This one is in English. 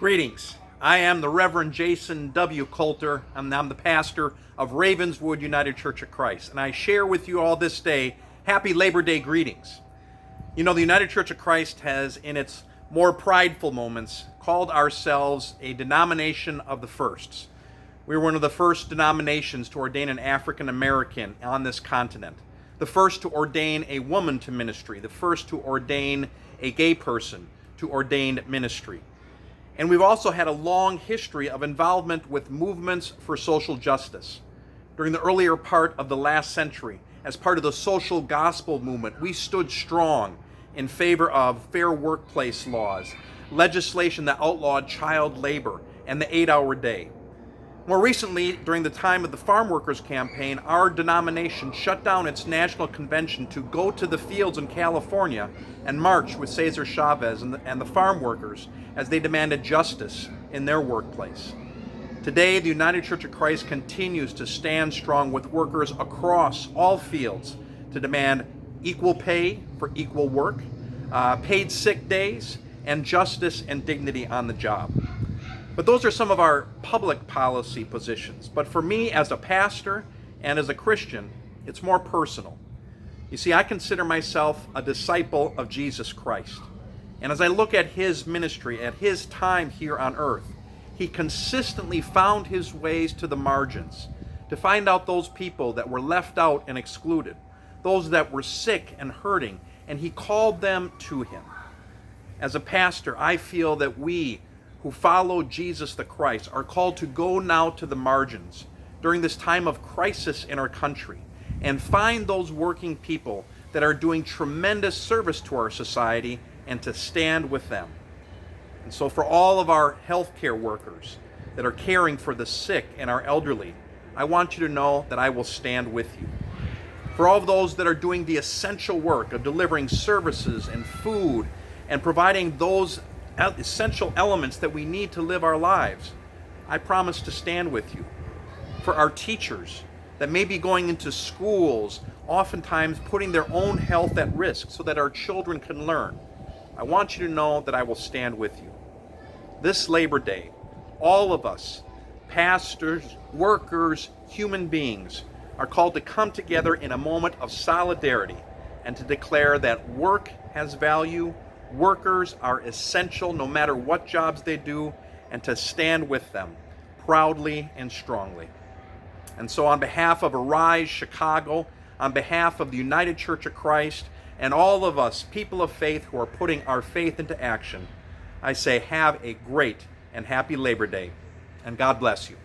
Greetings. I am the Reverend Jason W. Coulter. I'm the pastor of Ravenswood United Church of Christ, and I share with you all this day happy Labor Day greetings. You know, the United Church of Christ has, in its more prideful moments, called ourselves a denomination of the firsts. We were one of the first denominations to ordain an African American on this continent, the first to ordain a woman to ministry, the first to ordain a gay person to ordained ministry. And we've also had a long history of involvement with movements for social justice. During the earlier part of the last century, as part of the social gospel movement, we stood strong in favor of fair workplace laws, legislation that outlawed child labor, and the 8-hour day. More recently, during the time of the Farm Workers Campaign, our denomination shut down its national convention to go to the fields in California and march with Cesar Chavez and the farm workers as they demanded justice in their workplace. Today, the United Church of Christ continues to stand strong with workers across all fields to demand equal pay for equal work, paid sick days, and justice and dignity on the job. But those are some of our public policy positions. But for me, as a pastor and as a Christian, it's more personal. You see, I consider myself a disciple of Jesus Christ. And as I look at his ministry, at his time here on earth, he consistently found his ways to the margins, to find out those people that were left out and excluded, those that were sick and hurting, and he called them to him. As a pastor, I feel that we who follow Jesus the Christ are called to go now to the margins during this time of crisis in our country and find those working people that are doing tremendous service to our society and to stand with them. And so for all of our healthcare workers that are caring for the sick and our elderly, I want you to know that I will stand with you. For all of those that are doing the essential work of delivering services and food and providing those essential elements that we need to live our lives, I promise to stand with you. For our teachers that may be going into schools, oftentimes putting their own health at risk so that our children can learn, I want you to know that I will stand with you. This Labor Day, all of us, pastors, workers, human beings, are called to come together in a moment of solidarity and to declare that work has value, workers are essential no matter what jobs they do, and to stand with them proudly and strongly. And so on behalf of Arise Chicago, on behalf of the United Church of Christ, and all of us, people of faith who are putting our faith into action, I say have a great and happy Labor Day, and God bless you.